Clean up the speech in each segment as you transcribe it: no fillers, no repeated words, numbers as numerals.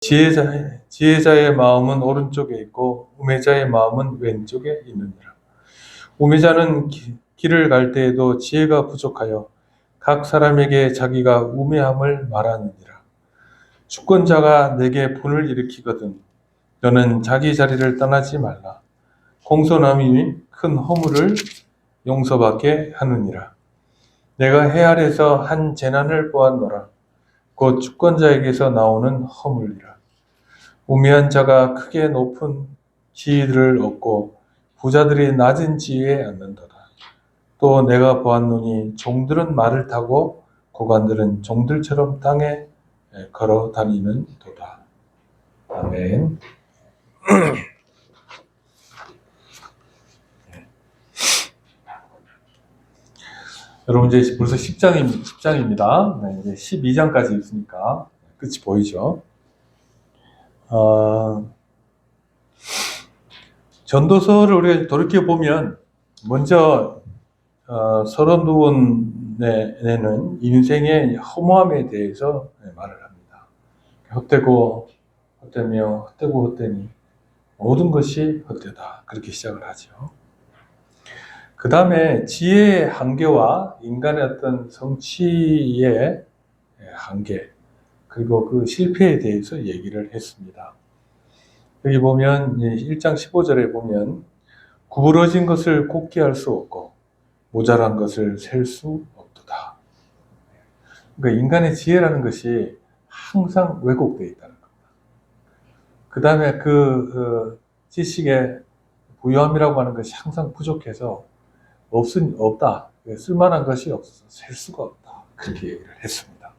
지혜자의 마음은 오른쪽에 있고 우매자의 마음은 왼쪽에 있느니라. 우매자는 길을 갈 때에도 지혜가 부족하여 각 사람에게 자기가 우매함을 말하느니라. 주권자가 내게 분을 일으키거든 너는 자기 자리를 떠나지 말라. 공손함이 큰 허물을 용서받게 하느니라. 내가 해 아래서 한 재난을 보았노라. 곧 주권자에게서 나오는 허물이라. 우매한 자가 크게 높은 지위를 얻고 부자들이 낮은 지위에 앉는도다. 또 내가 보았노니 종들은 말을 타고 고관들은 종들처럼 땅에 걸어 다니는 도다. 아멘. 여러분 이제 벌써 10장입니다. 네, 이제 12장까지 있으니까 끝이 보이죠. 전도서를 우리가 돌이켜 보면 먼저 서론부분에는 인생의 허무함에 대해서 말을 합니다. 헛되고 헛되며 헛되고 헛되니 모든 것이 헛되다. 그렇게 시작을 하죠. 그 다음에 지혜의 한계와 인간의 어떤 성취의 한계 그리고 그 실패에 대해서 얘기를 했습니다. 여기 보면 1장 15절에 보면 구부러진 것을 곱게 할 수 없고 모자란 것을 셀 수 없도다. 그러니까 인간의 지혜라는 것이 항상 왜곡되어 있다는 겁니다. 그 다음에 그 지식의 부유함이라고 하는 것이 항상 부족해서 없다. 쓸만한 것이 없어서 셀 수가 없다. 그렇게 얘기를 했습니다.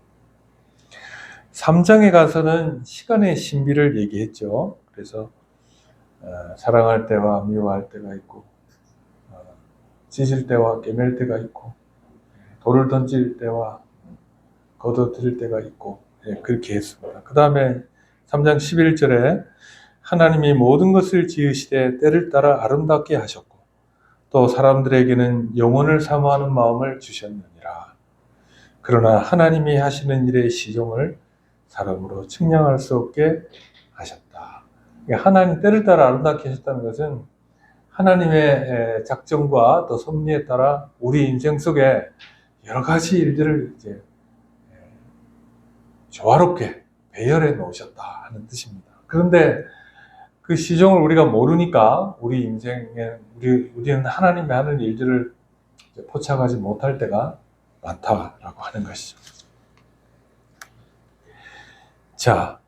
3장에 가서는 시간의 신비를 얘기했죠. 그래서 사랑할 때와 미워할 때가 있고 찢을 때와 깨맬 때가 있고 돌을 던질 때와 걷어들일 때가 있고 그렇게 했습니다. 그 다음에 3장 11절에 하나님이 모든 것을 지으시되 때를 따라 아름답게 하셨고 또 사람들에게는 영혼을 사모하는 마음을 주셨느니라. 그러나 하나님이 하시는 일의 시종을 사람으로 측량할 수 없게 하셨다. 하나님 때를 따라 아름답게 하셨다는 것은 하나님의 작정과 또 섭리에 따라 우리 인생 속에 여러 가지 일들을 이제 조화롭게 배열해 놓으셨다 하는 뜻입니다. 그런데 그 시종을 우리가 모르니까 우리 인생에 우리는 하나님이 하는 일들을 포착하지 못할 때가 많다라고 하는 것이죠. 자,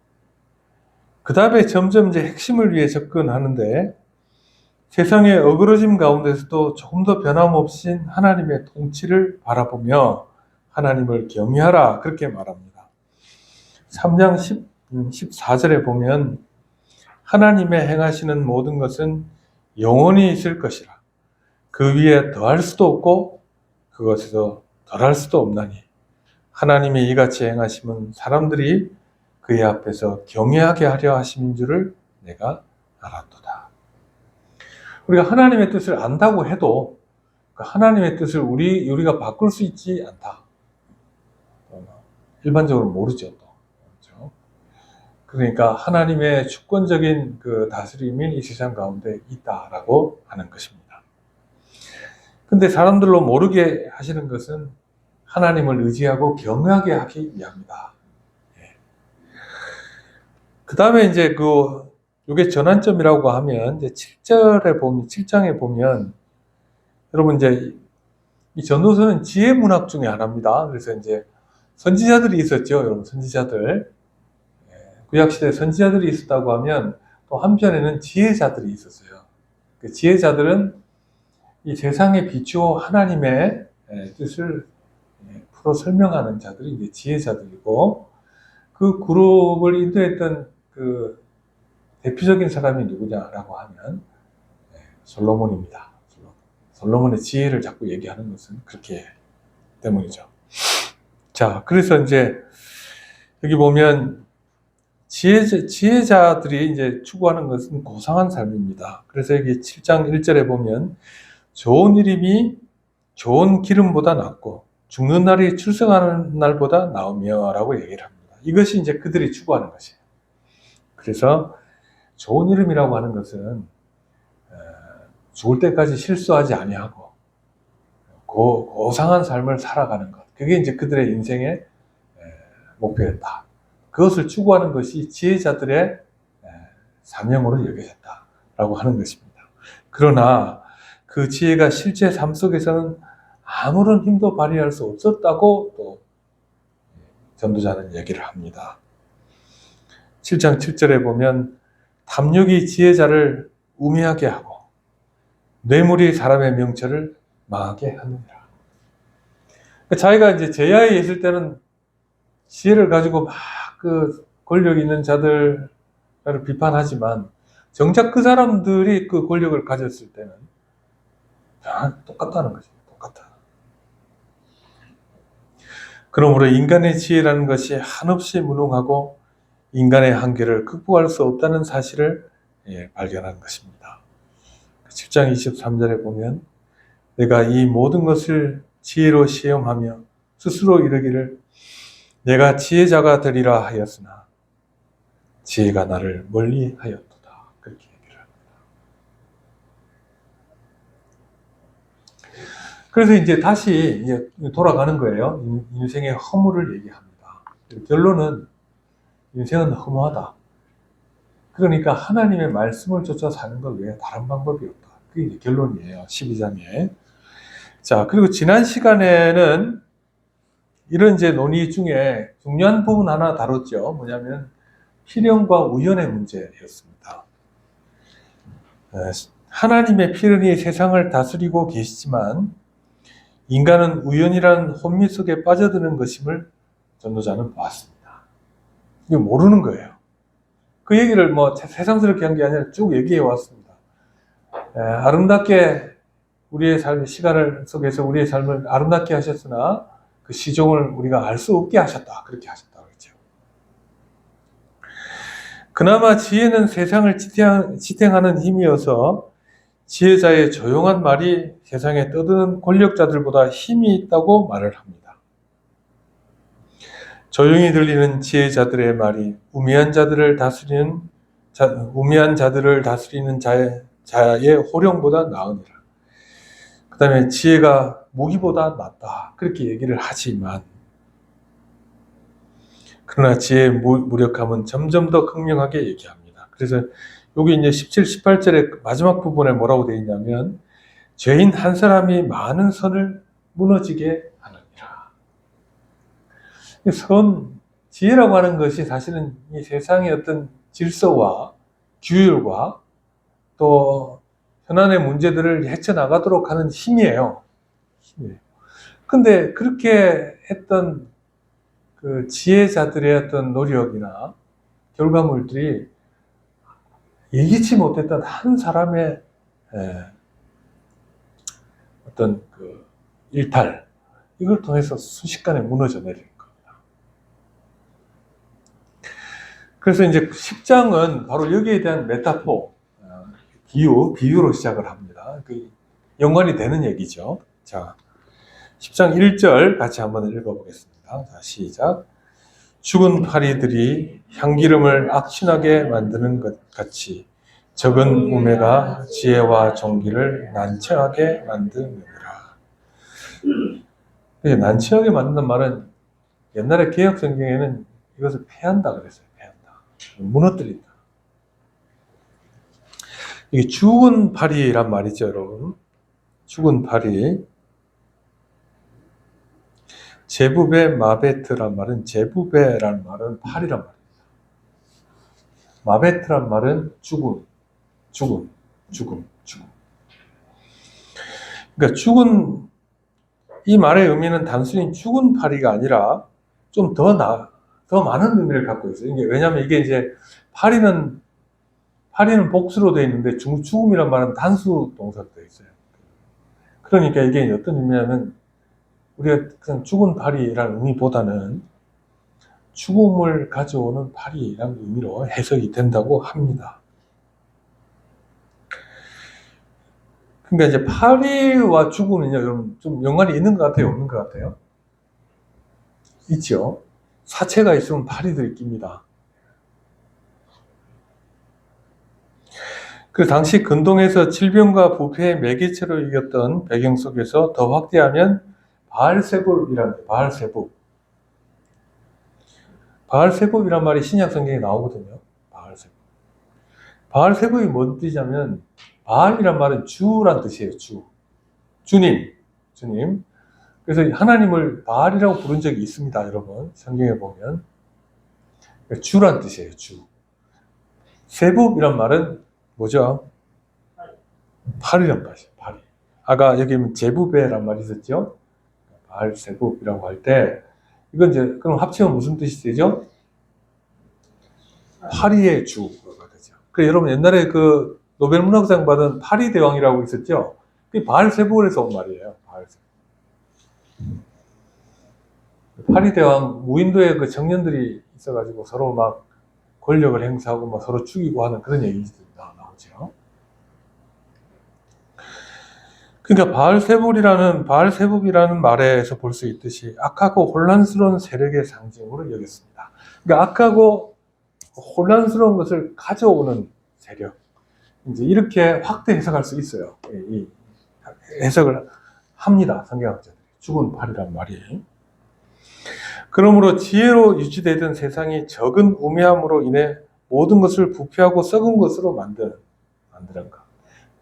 그 다음에 점점 이제 핵심을 위해 접근하는데 세상의 어그러짐 가운데서도 조금 더 변함없이 하나님의 통치를 바라보며 하나님을 경외하라 그렇게 말합니다. 3장 14절에 보면 하나님의 행하시는 모든 것은 영원히 있을 것이라. 그 위에 더할 수도 없고 그것에서 덜할 수도 없나니 하나님의 이같이 행하심은 사람들이 그의 앞에서 경외하게 하려 하심인 줄을 내가 알았도다. 우리가 하나님의 뜻을 안다고 해도 하나님의 뜻을 우리가 바꿀 수 있지 않다. 일반적으로 모르죠. 또. 그렇죠? 그러니까 하나님의 주권적인 그 다스림이 이 세상 가운데 있다라고 하는 것입니다. 근데 사람들로 모르게 하시는 것은 하나님을 의지하고 경외하게 하기 위함이다. 그 다음에 이제 요게 전환점이라고 하면 이제 7장에 보면 여러분 이제 이 전도서는 지혜 문학 중에 하나입니다. 그래서 이제 선지자들이 있었죠, 여러분 선지자들. 구약시대에 선지자들이 있었다고 하면 또 한편에는 지혜자들이 있었어요. 그 지혜자들은 이 세상에 비추어 하나님의 뜻을 풀어 설명하는 자들이 이제 지혜자들이고 그 그룹을 인도했던 그 대표적인 사람이 누구냐라고 하면 솔로몬입니다. 솔로몬의 지혜를 자꾸 얘기하는 것은 그렇게 때문이죠. 자, 그래서 이제 여기 보면 지혜자들이 이제 추구하는 것은 고상한 삶입니다. 그래서 여기 7장 1절에 보면 좋은 이름이 좋은 기름보다 낫고 죽는 날이 출생하는 날보다 나으며 라고 얘기를 합니다. 이것이 이제 그들이 추구하는 것이에요. 그래서 좋은 이름이라고 하는 것은 죽을 때까지 실수하지 아니하고 고상한 삶을 살아가는 것. 그게 이제 그들의 인생의 목표였다. 그것을 추구하는 것이 지혜자들의 사명으로 여겨졌다라고 하는 것입니다. 그러나 그 지혜가 실제 삶 속에서는 아무런 힘도 발휘할 수 없었다고 또 전도자는 얘기를 합니다. 7장 7절에 보면 탐욕이 지혜자를 우매하게 하고 뇌물이 사람의 명철을 망하게 하느니라. 자기가 이제 제야에 있을 때는 지혜를 가지고 막 그 권력 있는 자들을 비판하지만 정작 그 사람들이 그 권력을 가졌을 때는 똑같다는 거죠. 똑같아. 그러므로 인간의 지혜라는 것이 한없이 무능하고 인간의 한계를 극복할 수 없다는 사실을 발견한 것입니다. 7장 23절에 보면 내가 이 모든 것을 지혜로 시험하며 스스로 이르기를 내가 지혜자가 되리라 하였으나 지혜가 나를 멀리 하였도다. 그렇게 얘기를 합니다. 그래서 이제 다시 돌아가는 거예요. 인생의 허물을 얘기합니다. 결론은 인생은 허무하다. 그러니까 하나님의 말씀을 쫓아 사는 것 외에 다른 방법이 없다. 그게 이제 결론이에요. 12장에. 자, 그리고 지난 시간에는 이런 이제 논의 중에 중요한 부분 하나 다뤘죠. 뭐냐면 필연과 우연의 문제였습니다. 하나님의 필연이 세상을 다스리고 계시지만 인간은 우연이라는 혼미 속에 빠져드는 것임을 전도자는 보았습니다. 이거 모르는 거예요. 그 얘기를 뭐 세상스럽게 한 게 아니라 쭉 얘기해 왔습니다. 아름답게 우리의 삶의 시간을 속에서 우리의 삶을 아름답게 하셨으나 그 시종을 우리가 알 수 없게 하셨다. 그렇게 하셨다. 그렇죠. 그나마 지혜는 세상을 지탱하는 힘이어서 지혜자의 조용한 말이 세상에 떠드는 권력자들보다 힘이 있다고 말을 합니다. 조용히 들리는 지혜자들의 말이 우매한 자들을 다스리는 자의 호령보다 나으니라. 그 다음에 지혜가 무기보다 낫다. 그렇게 얘기를 하지만 그러나 지혜의 무력함은 점점 더 극명하게 얘기합니다. 그래서 여기 이제 17, 18절의 마지막 부분에 뭐라고 되어 있냐면 죄인 한 사람이 많은 선을 무너지게 하느니라. 지혜라고 하는 것이 사실은 이 세상의 어떤 질서와 규율과 또 현안의 문제들을 헤쳐나가도록 하는 힘이에요. 근데 그렇게 했던 그 지혜자들의 어떤 노력이나 결과물들이 예기치 못했던 한 사람의 어떤 그 일탈, 이걸 통해서 순식간에 무너져 내리는 겁니다. 그래서 이제 10장은 바로 여기에 대한 메타포, 비유로 시작을 합니다. 그 연관이 되는 얘기죠. 자, 10장 1절 같이 한번 읽어보겠습니다. 자, 시작. 죽은 파리들이 향기름을 악취나게 만드는 것 같이 적은 우매가 지혜와 종기를 난처하게 만드느니라. 난처하게 만드는 말은 옛날에 개역 성경에는 이것을 패한다 그랬어요. 패한다. 무너뜨린다. 이게 죽은 파리란 말이죠, 여러분. 죽은 파리. 제부베 마베트란 말은, 제부베란 말은 파리란 말입니다. 마베트란 말은 죽음. 그러니까 죽은, 이 말의 의미는 단순히 죽은 파리가 아니라 좀 더 많은 의미를 갖고 있어요. 왜냐하면 이게 이제 파리는 복수로 되어 있는데 죽음이란 말은 단수 동사로 되어 있어요. 그러니까 이게 어떤 의미냐면 우리가 그냥 죽은 파리라는 의미보다는 죽음을 가져오는 파리라는 의미로 해석이 된다고 합니다. 그러니까 이제 파리와 죽음은요, 여러분 좀 연관이 있는 것 같아요, 없는 것 같아요? 있죠. 사체가 있으면 파리들이 낍니다. 그 당시 근동에서 질병과 부패의 매개체로 이겼던 배경 속에서 더 확대하면 바알세불이라는 바알세불. 바알세불이란 말이 신약 성경에 나오거든요. 바알세불. 바알세불이 뭔 뜻이냐면 바알이란 말은 주란 뜻이에요. 주. 주님. 주님. 그래서 하나님을 바알이라고 부른 적이 있습니다. 여러분. 성경에 보면. 주란 뜻이에요. 주. 세불이란 말은 뭐죠? 팔이란 말이죠. 팔이. 아까 여기 제부배란 말이 있었죠? 바알세불이라고 할 때 이건 이제 그럼 합치면 무슨 뜻이 되죠? 파리의 주가 되죠. 그래 여러분 옛날에 그 노벨 문학상 받은 파리 대왕이라고 있었죠? 그게 바알세불에서 온 말이에요. 바알세불. 파리 대왕 무인도에 그 청년들이 있어가지고 서로 막 권력을 행사하고 막 서로 죽이고 하는 그런 얘기들이 나오죠. 그러니까 바알세불이라는 말에서 볼 수 있듯이 악하고 혼란스러운 세력의 상징으로 여겼습니다. 그러니까 악하고 혼란스러운 것을 가져오는 세력. 이제 이렇게 확대 해석할 수 있어요. 이 해석을 합니다. 성경학자들이. 죽은 팔이란 말이. 그러므로 지혜로 유지되던 세상이 적은 우매함으로 인해 모든 것을 부패하고 썩은 것으로 만드는 것.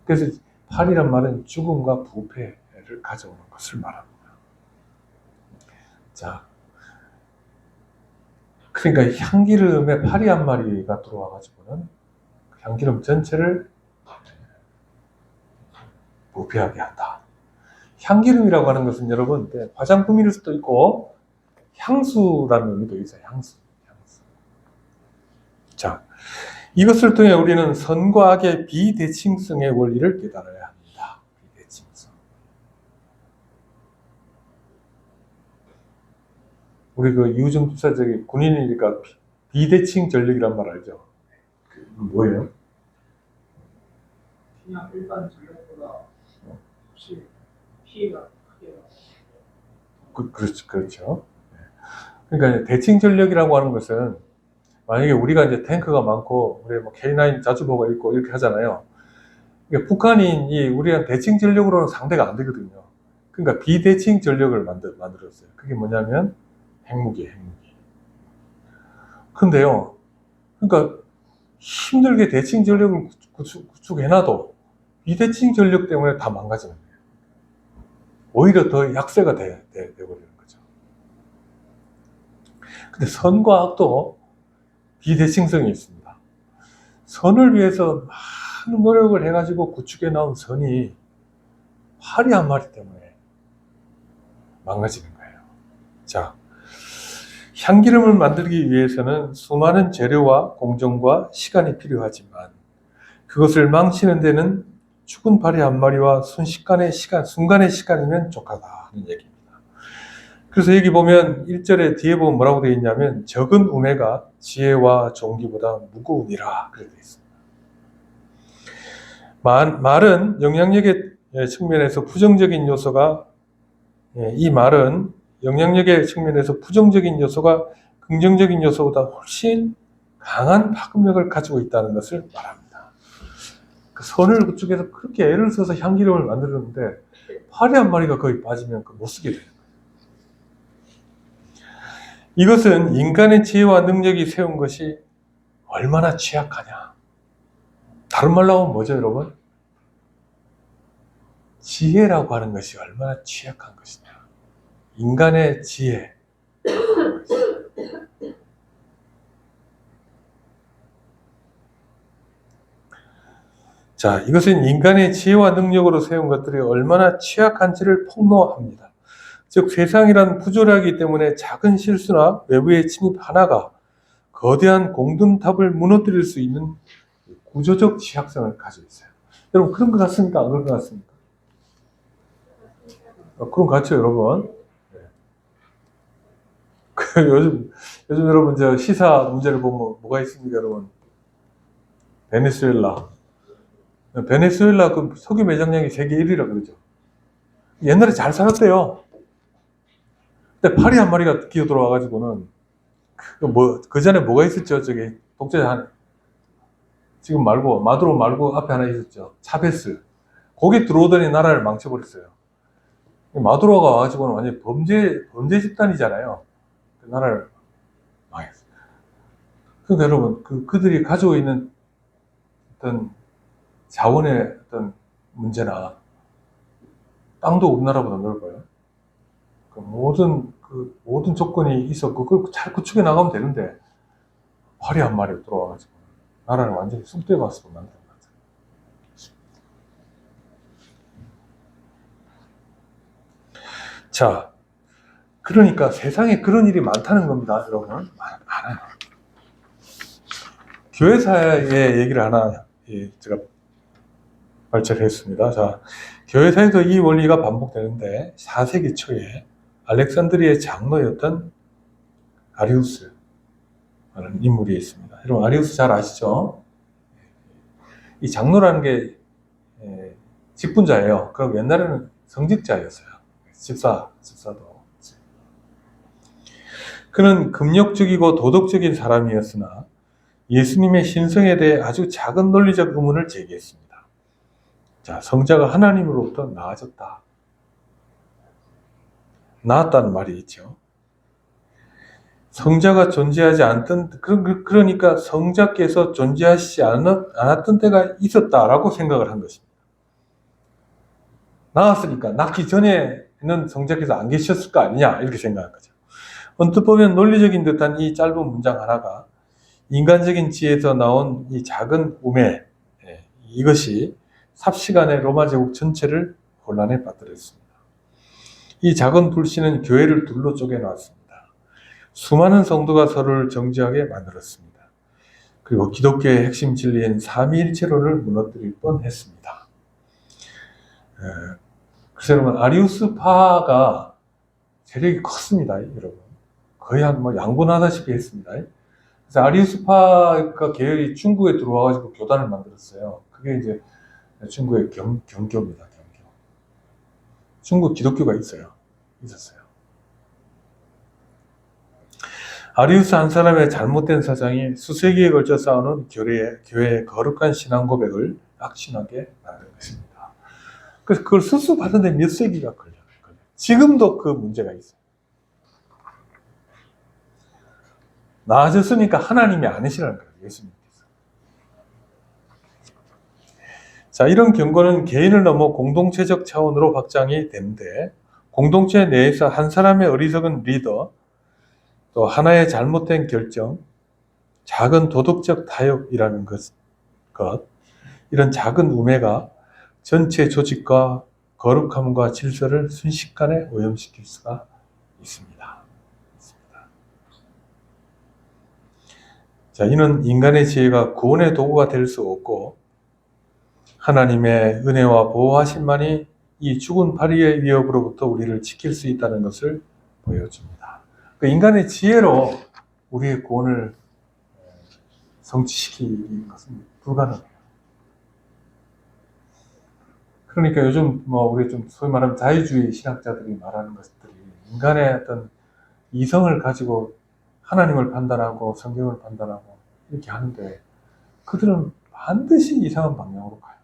그래서 팔이란 말은 죽음과 부패를 가져오는 것을 말합니다. 자, 그러니까 향기름에 파리 한 마리가 들어와가지고는 향기름 전체를 부패하게 한다. 향기름이라고 하는 것은 여러분 화장품일 수도 있고 향수라는 의미도 있어요. 향수. 자, 이것을 통해 우리는 선과 악의 비대칭성의 원리를 깨달아야 합니다. 비대칭성. 우리 그 이우정 집사 저기 군인이니까 비대칭 전력이란 말 알죠? 뭐예요? 그냥 일반 전력보다 혹시 피해가 크게 그렇죠. 그러니까 대칭 전력이라고 하는 것은 만약에 우리가 이제 탱크가 많고 우리 뭐 K9 자주보가 있고 이렇게 하잖아요. 그러니까 북한이 우리가 대칭 전력으로는 상대가 안 되거든요. 그러니까 비대칭 전력을 만들었어요. 그게 뭐냐면 핵무기. 근데요, 그러니까 힘들게 대칭 전력을 구축해놔도 비대칭 전력 때문에 다 망가지는 거예요. 오히려 더 약세가 돼버리는 거죠. 근데 선과 악도 비대칭성이 있습니다. 선을 위해서 많은 노력을 해가지고 구축해 나온 선이 파리 한 마리 때문에 망가지는 거예요. 자, 향기름을 만들기 위해서는 수많은 재료와 공정과 시간이 필요하지만 그것을 망치는 데는 죽은 파리 한 마리와 순간의 시간이면 족하다는 얘기입니다. 그래서 여기 보면 1절에 뒤에 보면 뭐라고 되어 있냐면 적은 우매가 지혜와 종기보다 무거우니라 그렇게 되어 있습니다. 말은 영향력의 측면에서 부정적인 요소가 이 말은 영향력의 측면에서 부정적인 요소가 긍정적인 요소보다 훨씬 강한 파급력을 가지고 있다는 것을 말합니다. 그 선을 그쪽에서 그렇게 애를 써서 향기름을 만들었는데 파리 한 마리가 거의 빠지면 못 쓰게 돼요. 이것은 인간의 지혜와 능력이 세운 것이 얼마나 취약하냐. 다른 말로 하면 뭐죠, 여러분? 지혜라고 하는 것이 얼마나 취약한 것이냐. 인간의 지혜. 자, 이것은 인간의 지혜와 능력으로 세운 것들이 얼마나 취약한지를 폭로합니다. 즉 세상이란 부조리하기 때문에 작은 실수나 외부의 침입 하나가 거대한 공든탑을 무너뜨릴 수 있는 구조적 취약성을 가지고 있어요. 여러분 그런 것 같습니까? 안 그런 것 같습니까? 그런 것 같죠, 여러분? 요즘 여러분 저 시사 문제를 보면 뭐가 있습니까, 여러분? 베네수엘라 그 석유 매장량이 세계 1위라 그러죠. 옛날에 잘 살았대요. 근데 파리 한 마리가 기어 들어와가지고는 그 전에 뭐가 있었죠? 저기 독재 지금 말고 마두로 말고 앞에 하나 있었죠. 차베스. 거기 들어오더니 나라를 망쳐버렸어요. 마두로가 와가지고는 완전 범죄 집단이잖아요. 그 나라를 망했어요. 그러니까 여러분, 그들이 가지고 있는 어떤 자원의 어떤 문제나 땅도 우리나라보다 넓어요. 모든 조건이 있어. 그걸 잘 구축해 나가면 되는데, 발이 한 마리 들어와가지고, 나라를 완전히 쑥대에 박수로 만드는 것 같아요. 자, 그러니까 세상에 그런 일이 많다는 겁니다, 여러분. 많아요. 교회사의 얘기를 하나, 제가 발췌를 했습니다. 자, 교회사에도 이 원리가 반복되는데, 4세기 초에 알렉산드리아의 장로였던 아리우스라는 인물이 있습니다. 여러분, 아리우스 잘 아시죠? 이 장로라는 게 직분자예요. 그럼 옛날에는 성직자였어요. 집사도. 그는 금욕적이고 도덕적인 사람이었으나 예수님의 신성에 대해 아주 작은 논리적 의문을 제기했습니다. 자, 성자가 하나님으로부터 나아졌다. 나았다는 말이 있죠. 성자가 존재하지 않던, 그러니까 성자께서 존재하시지 않았던 때가 있었다라고 생각을 한 것입니다. 나왔으니까, 낳기 전에는 성자께서 안 계셨을 거 아니냐, 이렇게 생각한 거죠. 언뜻 보면 논리적인 듯한 이 짧은 문장 하나가 인간적인 지혜에서 나온 이 작은 우매, 이것이 삽시간에 로마 제국 전체를 혼란에 빠뜨렸습니다. 이 작은 불신은 교회를 둘로 쪼개놨습니다. 수많은 성도가 서로를 정죄하게 만들었습니다. 그리고 기독교의 핵심 진리인 삼위일체론을 무너뜨릴 뻔했습니다. 그래서 여러분, 아리우스파가 세력이 컸습니다, 여러분. 거의 한 양분하다시피 했습니다. 그래서 아리우스파가 계열이 중국에 들어와가지고 교단을 만들었어요. 그게 이제 중국의 경교입니다, 경교. 중국 기독교가 있었어요. 아리우스 한 사람의 잘못된 사상이 수세기에 걸쳐 쌓아놓은 교회의 거룩한 신앙 고백을 악신하게 만든 것입니다. 그래서 그걸 수습하는데 몇 세기가 걸려요. 지금도 그 문제가 있어요. 나아졌으니까 하나님이 아니시라는 거예요, 예수님께서. 자, 이런 경고는 개인을 넘어 공동체적 차원으로 확장이 되는데, 공동체 내에서 한 사람의 어리석은 리더, 또 하나의 잘못된 결정, 작은 도덕적 타협이라는 것, 이런 작은 우매가 전체 조직과 거룩함과 질서를 순식간에 오염시킬 수가 있습니다. 자, 이는 인간의 지혜가 구원의 도구가 될 수 없고 하나님의 은혜와 보호하심만이 이 죽은 파리의 위협으로부터 우리를 지킬 수 있다는 것을 보여줍니다. 그 인간의 지혜로 우리의 구원을 성취시키는 것은 불가능해요. 그러니까 요즘 우리 좀 소위 말하면 자유주의 신학자들이 말하는 것들이 인간의 어떤 이성을 가지고 하나님을 판단하고 성경을 판단하고 이렇게 하는데 그들은 반드시 이상한 방향으로 가요.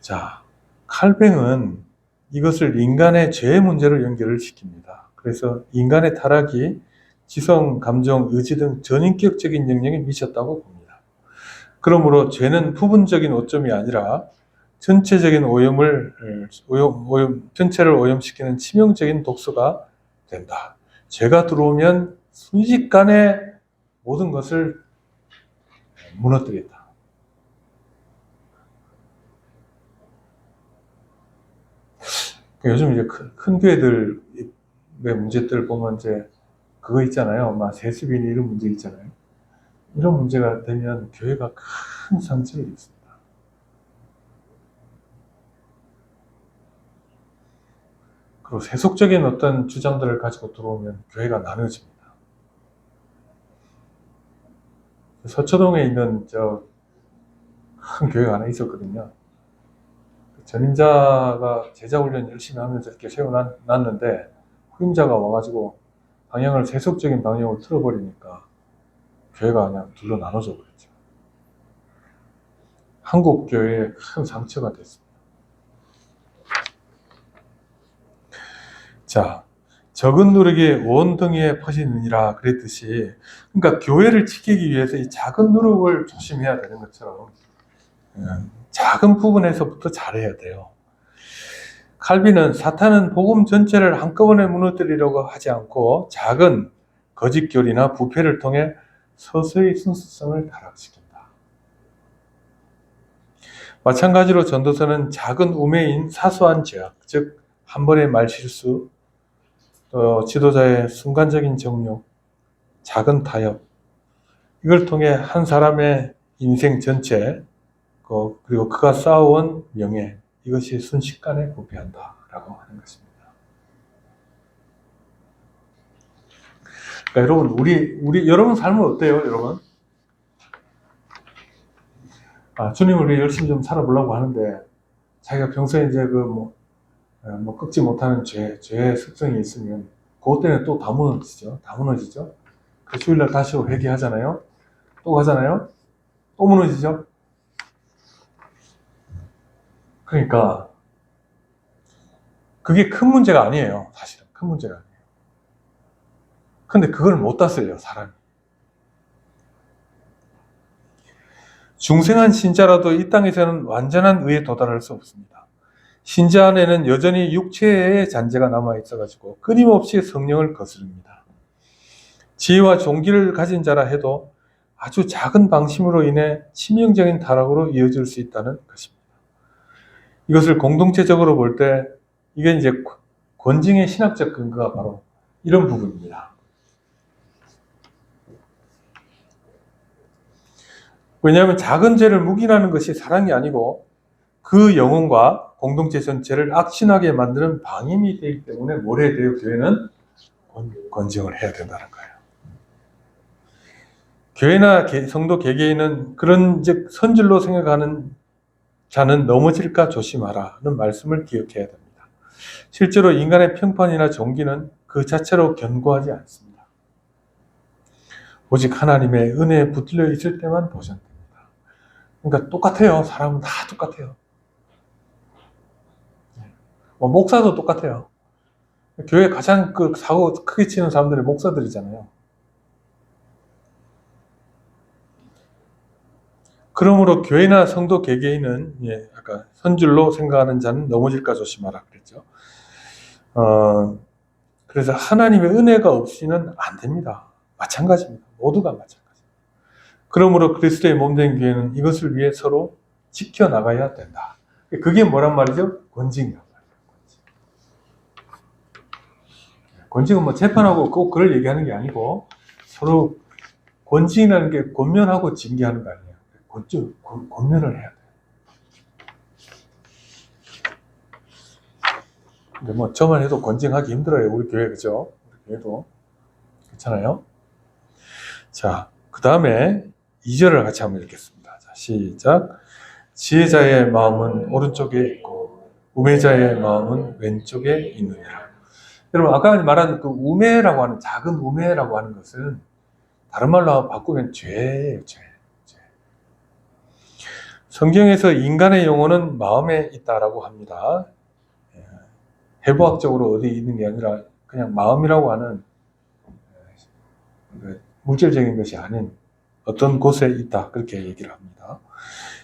자, 칼뱅은 이것을 인간의 죄의 문제로 연결을 시킵니다. 그래서 인간의 타락이 지성, 감정, 의지 등 전인격적인 영향을 미쳤다고 봅니다. 그러므로 죄는 부분적인 오점이 아니라 전체적인 전체를 오염시키는 치명적인 독소가 된다. 죄가 들어오면 순식간에 모든 것을 무너뜨린다. 요즘 이제 큰 교회들의 문제들 보면 이제 그거 있잖아요. 막 세습이니 이런 문제 있잖아요. 이런 문제가 되면 교회가 큰 상처를 입습니다. 그리고 세속적인 어떤 주장들을 가지고 들어오면 교회가 나눠집니다. 서초동에 있는 큰 교회가 하나 있었거든요. 전임자가 제자훈련 열심히 하면서 이렇게 세워놨는데 후임자가 와가지고 방향을 세속적인 방향으로 틀어버리니까 교회가 그냥 둘로 나눠져 버렸죠. 한국 교회에 큰 상처가 됐습니다. 자, 적은 누룩이 온 등에 퍼지느니라 그랬듯이, 그러니까 교회를 지키기 위해서 이 작은 누룩을 조심해야 되는 것처럼 작은 부분에서부터 잘해야 돼요. 칼빈은 사탄은 복음 전체를 한꺼번에 무너뜨리려고 하지 않고 작은 거짓교리나 부패를 통해 서서히 순수성을 타락시킨다. 마찬가지로 전도서는 작은 우매인 사소한 죄악, 즉 한 번의 말실수, 또 지도자의 순간적인 정욕, 작은 타협, 이걸 통해 한 사람의 인생 전체, 그리고 그가 쌓아온 명예, 이것이 순식간에 부패한다라고 하는 것입니다. 그러니까 여러분, 여러분 삶은 어때요, 여러분? 주님을 위해 열심히 좀 살아보려고 하는데, 자기가 평소에 이제 꺾지 못하는 죄의 습성이 있으면, 그것 때문에 또 다 무너지죠? 그 주일날 다시 회개하잖아요? 또 가잖아요? 또 무너지죠? 그러니까, 그게 큰 문제가 아니에요. 사실은. 큰 문제가 아니에요. 근데 그걸 못 다스려요, 사람이. 중생한 신자라도 이 땅에서는 완전한 의에 도달할 수 없습니다. 신자 안에는 여전히 육체의 잔재가 남아있어가지고 끊임없이 성령을 거스릅니다. 지혜와 종기를 가진 자라 해도 아주 작은 방심으로 인해 치명적인 타락으로 이어질 수 있다는 것입니다. 이것을 공동체적으로 볼 때 이게 이제 권징의 신학적 근거가 바로 이런 부분입니다. 왜냐하면 작은 죄를 묵인하는 것이 사랑이 아니고 그 영혼과 공동체 전체를 악신하게 만드는 방임이 되기 때문에 뭘 해야 돼요? 교회는 권징을 해야 된다는 거예요. 교회나 성도 개개인은 그런 즉 선질로 생각하는 자는 넘어질까 조심하라는 말씀을 기억해야 됩니다. 실제로 인간의 평판이나 종기는 그 자체로 견고하지 않습니다. 오직 하나님의 은혜에 붙들려 있을 때만 보존됩니다. 그러니까 똑같아요. 사람은 다 똑같아요. 목사도 똑같아요. 교회 가장 사고 크게 치는 사람들이 목사들이잖아요. 그러므로 교회나 성도 개개인은 아까 선줄로 생각하는 자는 넘어질까 조심하라 그랬죠. 그래서 하나님의 은혜가 없이는 안 됩니다. 마찬가지입니다. 모두가 마찬가지입니다. 그러므로 그리스도의 몸된 교회는 이것을 위해 서로 지켜나가야 된다. 그게 뭐란 말이죠? 권징이란 말이에요. 권징은 재판하고 꼭 그걸 얘기하는 게 아니고 서로 권징이라는 게 권면하고 징계하는 거 아니에요. 권면을 해야 돼요. 근데 저만 해도 권징하기 힘들어요. 우리 교회, 그죠? 우리 교회도. 괜찮아요? 자, 그 다음에 2절을 같이 한번 읽겠습니다. 자, 시작. 지혜자의 마음은 오른쪽에 있고 우매자의 마음은 왼쪽에 있느니라. 여러분, 아까 말한 그 우매라고 하는, 작은 우매라고 하는 것은 다른 말로 바꾸면 죄예요, 죄. 성경에서 인간의 영혼은 마음에 있다라고 합니다. 해부학적으로 어디 있는 게 아니라 그냥 마음이라고 하는 물질적인 것이 아닌 어떤 곳에 있다, 그렇게 얘기를 합니다.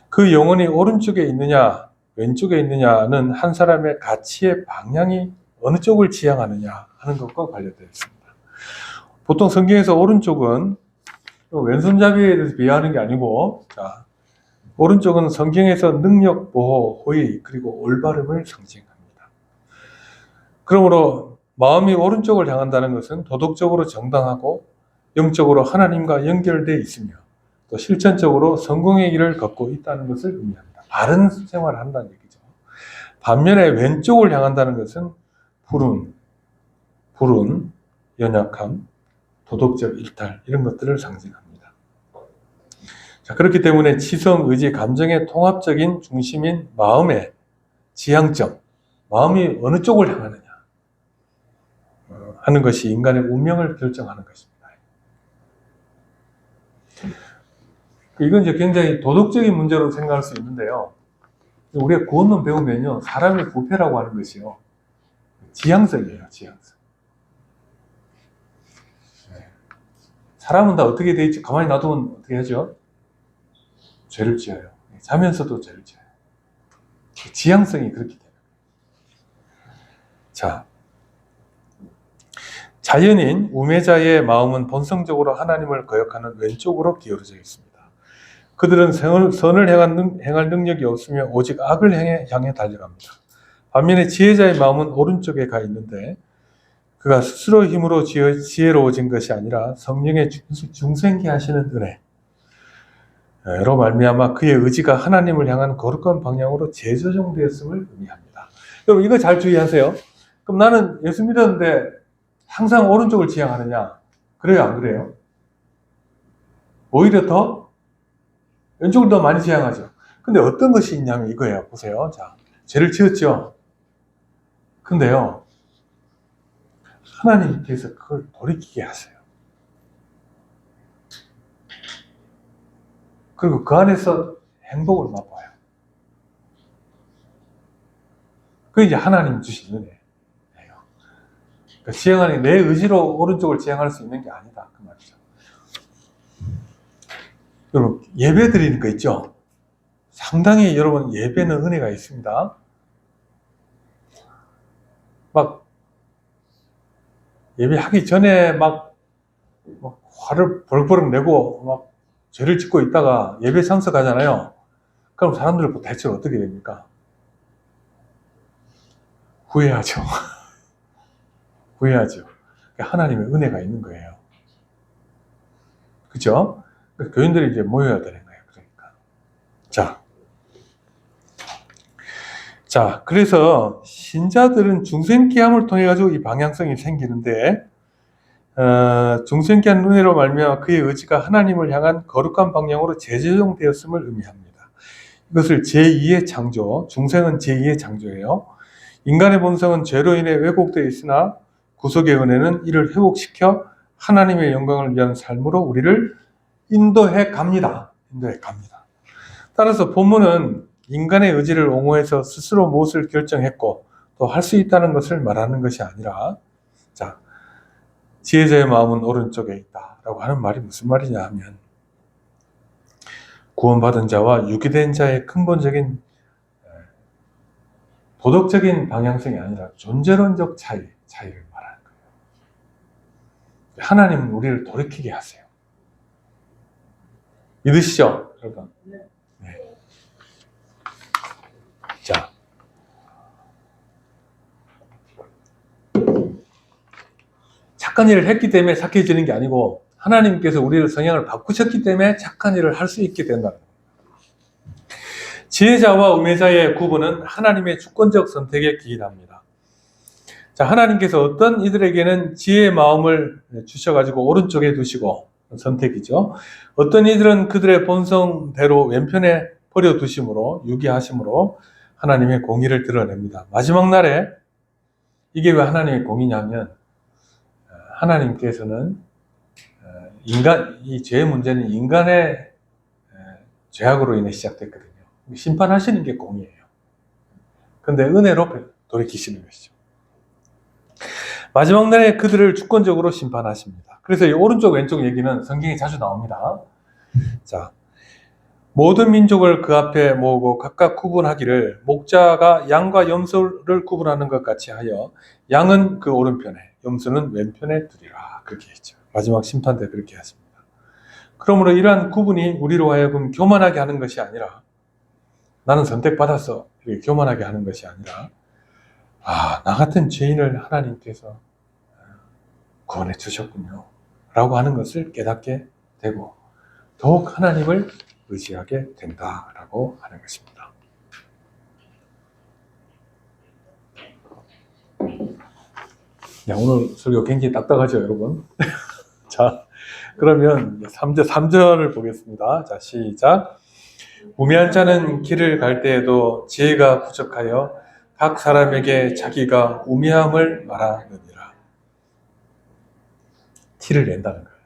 그 영혼이 오른쪽에 있느냐 왼쪽에 있느냐는 한 사람의 가치의 방향이 어느 쪽을 지향하느냐 하는 것과 관련되어 있습니다. 보통 성경에서 오른쪽은 왼손잡이에 대해서 비하하는 게 아니고, 자, 오른쪽은 성경에서 능력, 보호, 호의, 그리고 올바름을 상징합니다. 그러므로 마음이 오른쪽을 향한다는 것은 도덕적으로 정당하고 영적으로 하나님과 연결되어 있으며 또 실천적으로 성공의 길을 걷고 있다는 것을 의미합니다. 바른 생활을 한다는 얘기죠. 반면에 왼쪽을 향한다는 것은 불운, 연약함, 도덕적 일탈, 이런 것들을 상징합니다. 자, 그렇기 때문에 지성, 의지, 감정의 통합적인 중심인 마음의 지향점, 마음이 어느 쪽을 향하느냐 하는 것이 인간의 운명을 결정하는 것입니다. 이건 이제 굉장히 도덕적인 문제로 생각할 수 있는데요. 우리가 구원론 배우면요, 사람의 부패라고 하는 것이요, 지향성이에요, 지향성. 네. 사람은 다 어떻게 돼 있지? 가만히 놔두면 어떻게 하죠? 죄를 지어요. 자면서도 죄를 지어요. 지향성이 그렇게 돼요. 자, 자연인 우매자의 마음은 본성적으로 하나님을 거역하는 왼쪽으로 기울어져 있습니다. 그들은 선을 행할 능력이 없으며 오직 악을 향해 달려갑니다. 반면에 지혜자의 마음은 오른쪽에 가 있는데 그가 스스로 힘으로 지혜로워진 것이 아니라 성령의 중생케 하시는 은혜로 말미암아 그의 의지가 하나님을 향한 거룩한 방향으로 재조정되었음을 의미합니다. 여러분 이거 잘 주의하세요. 그럼 나는 예수 믿었는데 항상 오른쪽을 지향하느냐? 그래요, 안 그래요? 오히려 더 왼쪽을 더 많이 지향하죠. 근데 어떤 것이 있냐면 이거예요. 보세요. 자, 죄를 지었죠. 근데요, 하나님께서 그걸 돌이키게 하세요. 그리고 그 안에서 행복을 맛봐요. 그게 이제 하나님 주신 은혜예요. 그러니까 지향하는 게 내 의지로 오른쪽을 지향할 수 있는 게 아니다. 그 말이죠. 여러분, 예배 드리는 거 있죠? 상당히 여러분, 예배는 은혜가 있습니다. 막, 예배하기 전에 막 화를 벌벌 내고 막 죄를 짓고 있다가 예배 참석하잖아요. 그럼 사람들 대체 어떻게 됩니까? 후회하죠. 후회하죠. 하나님의 은혜가 있는 거예요. 그죠? 교인들이 이제 모여야 되는 거예요. 그러니까. 자, 그래서 신자들은 중생케함을 통해 가지고 이 방향성이 생기는데, 중생케한 은혜로 말미암아 그의 의지가 하나님을 향한 거룩한 방향으로 재조정되었음을 의미합니다. 이것을 제2의 창조, 중생은 제2의 창조예요. 인간의 본성은 죄로 인해 왜곡되어 있으나 구속의 은혜는 이를 회복시켜 하나님의 영광을 위한 삶으로 우리를 인도해 갑니다. 따라서 본문은 인간의 의지를 옹호해서 스스로 무엇을 결정했고 또 할 수 있다는 것을 말하는 것이 아니라, 자, 지혜자의 마음은 오른쪽에 있다라고 하는 말이 무슨 말이냐 하면, 구원받은 자와 유기된 자의 근본적인 도덕적인 방향성이 아니라 존재론적 차이를 말하는 거예요. 하나님은 우리를 돌이키게 하세요. 믿으시죠? 여러분? 네. 자, 착한 일을 했기 때문에 착해지는 게 아니고 하나님께서 우리를 성향을 바꾸셨기 때문에 착한 일을 할 수 있게 된다는 거예요. 지혜자와 우매자의 구분은 하나님의 주권적 선택에 기인합니다. 자, 하나님께서 어떤 이들에게는 지혜의 마음을 주셔가지고 오른쪽에 두시고, 선택이죠. 어떤 이들은 그들의 본성대로 왼편에 버려두심으로, 유기하심으로 하나님의 공의를 드러냅니다. 마지막 날에 이게 왜 하나님의 공의냐면, 하나님께서는 이 죄의 문제는 인간의 죄악으로 인해 시작됐거든요. 심판하시는 게 공의예요. 근데 은혜로 돌이키시는 것이죠. 마지막 날에 그들을 주권적으로 심판하십니다. 그래서 이 오른쪽 왼쪽 얘기는 성경에 자주 나옵니다. 자, 모든 민족을 그 앞에 모으고 각각 구분하기를 목자가 양과 염소를 구분하는 것 같이 하여 양은 그 오른편에 염소는 왼편에 두리라. 그렇게 했죠. 마지막 심판 때 그렇게 하십니다. 그러므로 이러한 구분이 우리로 하여금 교만하게 하는 것이 아니라, 나는 선택받았어, 이렇게 교만하게 하는 것이 아니라, 나 같은 죄인을 하나님께서 구원해 주셨군요 라고 하는 것을 깨닫게 되고 더욱 하나님을 의지하게 된다라고 하는 것입니다. 오늘 설교 굉장히 딱딱하죠, 여러분? 자, 그러면 3절을 보겠습니다. 자, 시작. 우매한 자는 길을 갈 때에도 지혜가 부족하여 각 사람에게 자기가 우매함을 말하느니라. 티를 낸다는 거예요.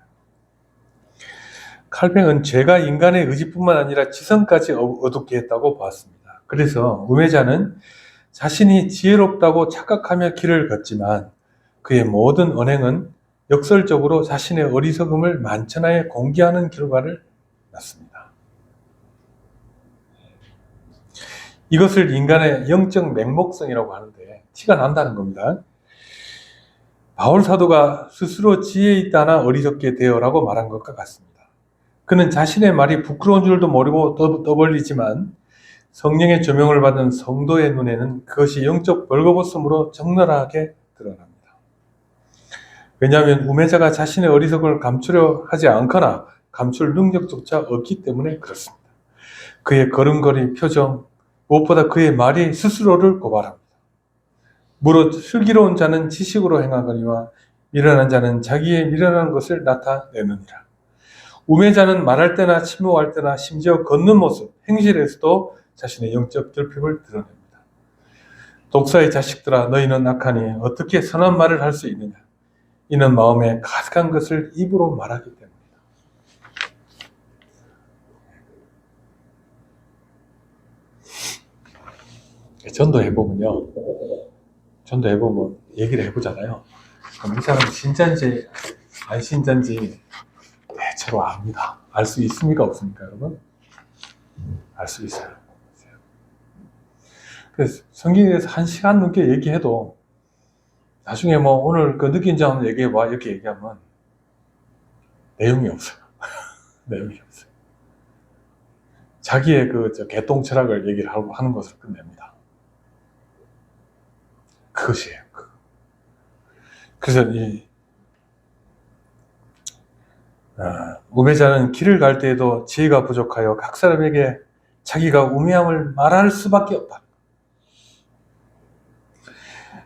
칼뱅은 죄가 인간의 의지뿐만 아니라 지성까지 어둡게 했다고 보았습니다. 그래서 우매자는 자신이 지혜롭다고 착각하며 길을 걷지만 그의 모든 언행은 역설적으로 자신의 어리석음을 만천하에 공개하는 결과를 낳습니다. 이것을 인간의 영적 맹목성이라고 하는데 티가 난다는 겁니다. 바울 사도가 스스로 지혜 있다나 어리석게 되어라고 말한 것과 같습니다. 그는 자신의 말이 부끄러운 줄도 모르고 떠벌리지만 성령의 조명을 받은 성도의 눈에는 그것이 영적 벌거벗음으로 적나라하게 드러납니다. 왜냐하면 우매자가 자신의 어리석음을 감추려 하지 않거나 감출 능력조차 없기 때문에 그렇습니다. 그의 걸음걸이, 표정, 무엇보다 그의 말이 스스로를 고발합니다. 무릇 슬기로운 자는 지식으로 행하거니와 미련한 자는 자기의 미련한 것을 나타내느니라. 우매자는 말할 때나 침묵할 때나 심지어 걷는 모습, 행실에서도 자신의 영적 결핍을 드러냅니다. 독사의 자식들아, 너희는 악하니 어떻게 선한 말을 할 수 있느냐? 이는 마음에 가득한 것을 입으로 말하기 때문이다. 전도해보면 얘기를 해보잖아요. 그럼 이 사람이 신자인지 안 신자인지 대체로 압니다. 알 수 있습니까? 없습니까, 여러분? 알 수 있어요. 그래서 성경에 대해서 1시간 넘게 얘기해도 나중에 뭐 오늘 그 느낀 점 얘기해봐 이렇게 얘기하면 내용이 없어요. 내용이 없어요. 자기의 그 개똥 철학을 얘기를 하는 것으로 끝냅니다. 그것이에요. 그래서 우매자는 길을 갈 때에도 지혜가 부족하여 각 사람에게 자기가 우매함을 말할 수밖에 없다.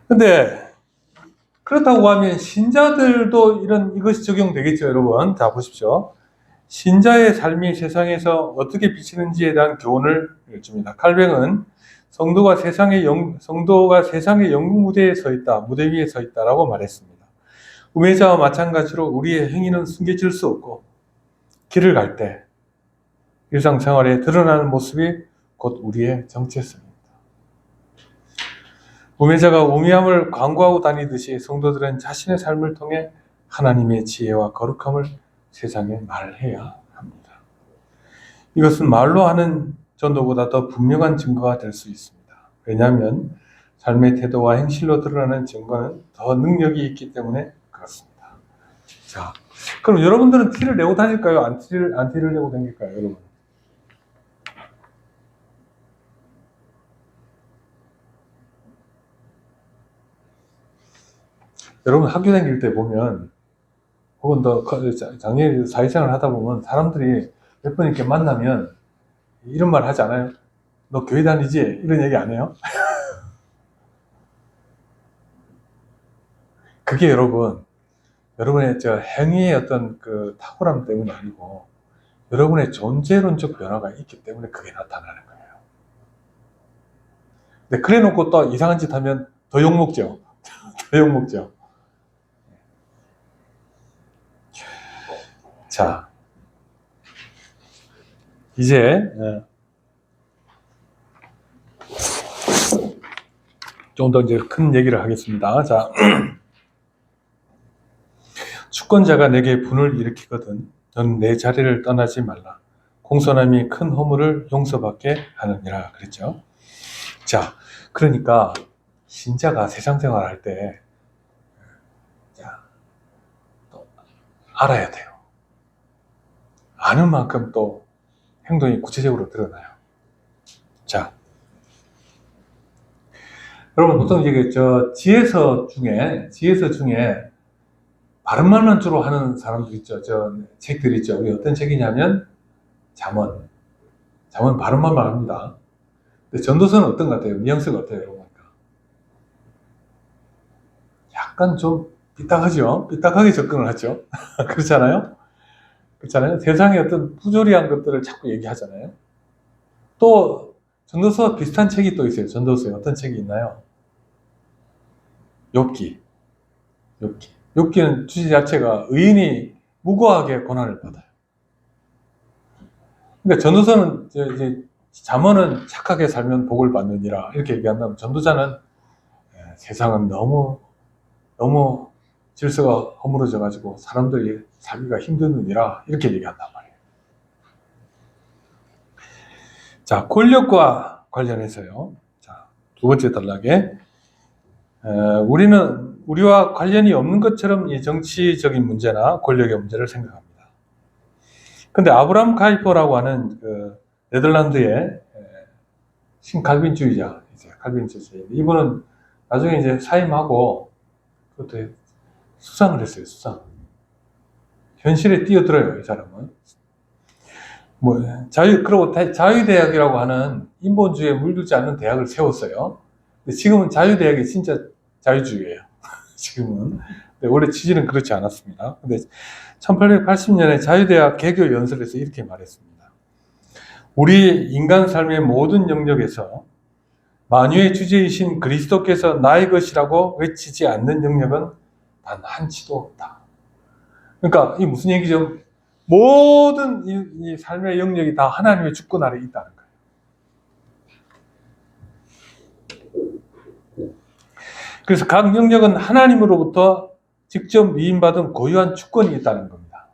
근데 그렇다고 하면 신자들도 이것이 적용되겠죠, 여러분. 자, 보십시오. 신자의 삶이 세상에서 어떻게 비치는지에 대한 교훈을 줍니다. 칼뱅은 성도가 세상의 영국 무대 위에 서 있다라고 말했습니다. 우매자와 마찬가지로 우리의 행위는 숨겨질 수 없고 길을 갈 때 일상생활에 드러나는 모습이 곧 우리의 정체성입니다. 우매자가 우매함을 광고하고 다니듯이 성도들은 자신의 삶을 통해 하나님의 지혜와 거룩함을 세상에 말해야 합니다. 이것은 말로 하는 전도보다 더 분명한 증거가 될 수 있습니다. 왜냐하면 삶의 태도와 행실로 드러나는 증거는 더 능력이 있기 때문에 그렇습니다. 자, 그럼 여러분들은 티를 내고 다닐까요? 안 티를 내고 다닐까요, 여러분? 여러분 학교 다닐 때 보면 혹은 더 작년에 사회생활 하다 보면 사람들이 몇 번 이렇게 만나면 이런 말 하지 않아요? 너 교회 다니지? 이런 얘기 안 해요? 그게 여러분의 행위의 어떤 그 탁월함 때문이 아니고 여러분의 존재론적 변화가 있기 때문에 그게 나타나는 거예요. 근데 그래 놓고 또 이상한 짓 하면 더 욕먹죠. 더 욕먹죠. 자, 이제 좀 더 이제 큰 얘기를 하겠습니다. 자, 주권자가 내게 분을 일으키거든 너는 내 자리를 떠나지 말라. 공손함이 큰 허물을 용서받게 하느니라 그랬죠. 자, 그러니까 신자가 세상 생활할 때 또 알아야 돼요. 아는 만큼 또 행동이 구체적으로 드러나요. 자, 여러분 보통 이제 지혜서 중에 바른 말만 주로 하는 사람들 있죠. 책들 있죠. 우리 어떤 책이냐면 잠언 바른 말만 합니다. 근데 전도서는 어떤 것 같아요? 뉘앙스가 어때요, 여러분? 약간 좀 삐딱하죠? 삐딱하게 접근을 하죠. 그렇잖아요? 세상에 어떤 부조리한 것들을 자꾸 얘기하잖아요. 또 전도서 비슷한 책이 또 있어요. 전도서에 어떤 책이 있나요? 욥기. 욥기는 주제 자체가 의인이 무고하게 고난을 받아요. 그러니까 전도서는 이제 잠언은 착하게 살면 복을 받느니라 이렇게 얘기한다면 전도자는 세상은 너무 질서가 허물어져 가지고 사람들이 살기가 힘드느니라 이렇게 얘기한단 말이에요. 자, 권력과 관련해서요. 자, 두 번째 단락에 우리와 관련이 없는 것처럼 이 정치적인 문제나 권력의 문제를 생각합니다. 근데 아브라함 카이퍼라고 하는 그 네덜란드의 신칼빈주의자, 이분은 나중에 이제 사임하고 그것도 수상을 했어요. 수상. 현실에 뛰어들어요, 이 사람은. 그리고 자유대학이라고 하는 인본주의에 물들지 않는 대학을 세웠어요. 근데 지금은 자유대학이 진짜 자유주의예요. 지금은. 근데 원래 취지는 그렇지 않았습니다. 근데 1880년에 자유대학 개교 연설에서 이렇게 말했습니다. 우리 인간 삶의 모든 영역에서 만유의 주제이신 그리스도께서 나의 것이라고 외치지 않는 영역은 단 한치도 없다. 그러니까 이 무슨 얘기죠? 모든 이 삶의 영역이 다 하나님의 주권 아래 있다는 거예요. 그래서 각 영역은 하나님으로부터 직접 위임받은 고유한 주권이 있다는 겁니다.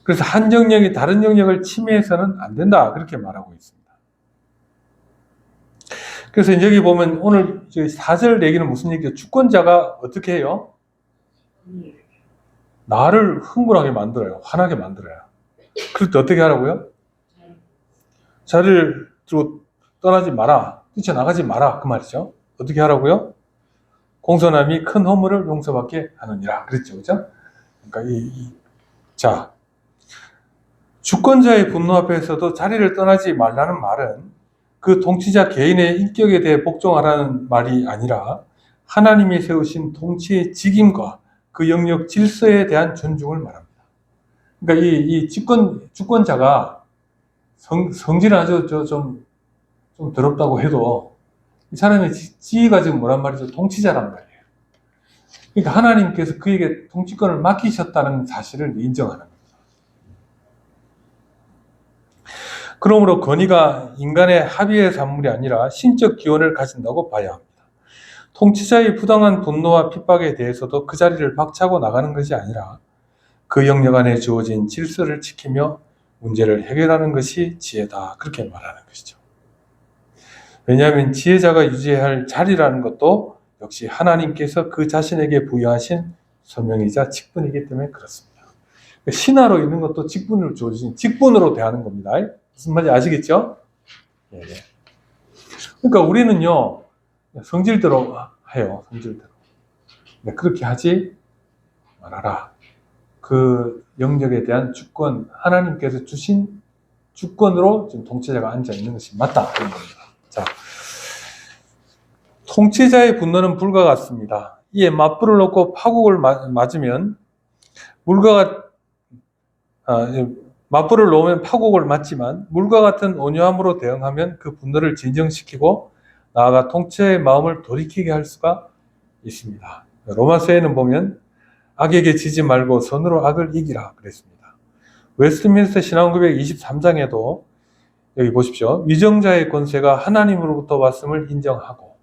그래서 한 영역이 다른 영역을 침해해서는 안 된다. 그렇게 말하고 있습니다. 그래서 여기 보면 오늘 4절 얘기는 무슨 얘기예요? 주권자가 어떻게 해요? 나를 흥분하게 만들어요. 화나게 만들어요. 그럴 때 어떻게 하라고요? 자리를 두고 떠나지 마라. 뛰쳐나가지 마라. 그 말이죠. 어떻게 하라고요? 공손함이 큰 허물을 용서받게 하느니라. 그랬죠. 그죠? 그러니까 자, 주권자의 분노 앞에서도 자리를 떠나지 말라는 말은 그 통치자 개인의 인격에 대해 복종하라는 말이 아니라 하나님이 세우신 통치의 직임과 그 영역 질서에 대한 존중을 말합니다. 그러니까 이 주권자가 성질은 아주 좀 더럽다고 해도 이 사람의 지위가 지금 뭐란 말이죠? 통치자란 말이에요. 그러니까 하나님께서 그에게 통치권을 맡기셨다는 사실을 인정하는 겁니다. 그러므로 권위가 인간의 합의의 산물이 아니라 신적 기원을 가진다고 봐야 합니다. 통치자의 부당한 분노와 핍박에 대해서도 그 자리를 박차고 나가는 것이 아니라 그 영역 안에 주어진 질서를 지키며 문제를 해결하는 것이 지혜다. 그렇게 말하는 것이죠. 왜냐하면 지혜자가 유지해야 할 자리라는 것도 역시 하나님께서 그 자신에게 부여하신 소명이자 직분이기 때문에 그렇습니다. 신하로 있는 것도 직분을 주어진 직분으로 대하는 겁니다. 무슨 말인지 아시겠죠? 예. 그러니까 우리는요, 성질대로 해요. 성질대로. 그렇게 하지 말아라. 그 영역에 대한 주권, 하나님께서 주신 주권으로 지금 통치자가 앉아 있는 것이 맞다. 이런 겁니다. 자, 통치자의 분노는 불과 같습니다. 이에 맞불을 놓고 파국을 맞으면 맞불을 놓으면 파국을 맞지만 물과 같은 온유함으로 대응하면 그 분노를 진정시키고 나아가 통치자의 마음을 돌이키게 할 수가 있습니다. 로마서에는 보면 악에게 지지 말고 선으로 악을 이기라 그랬습니다. 웨스트민스터 신앙고백 23장에도 여기 보십시오. 위정자의 권세가 하나님으로부터 왔음을 인정하고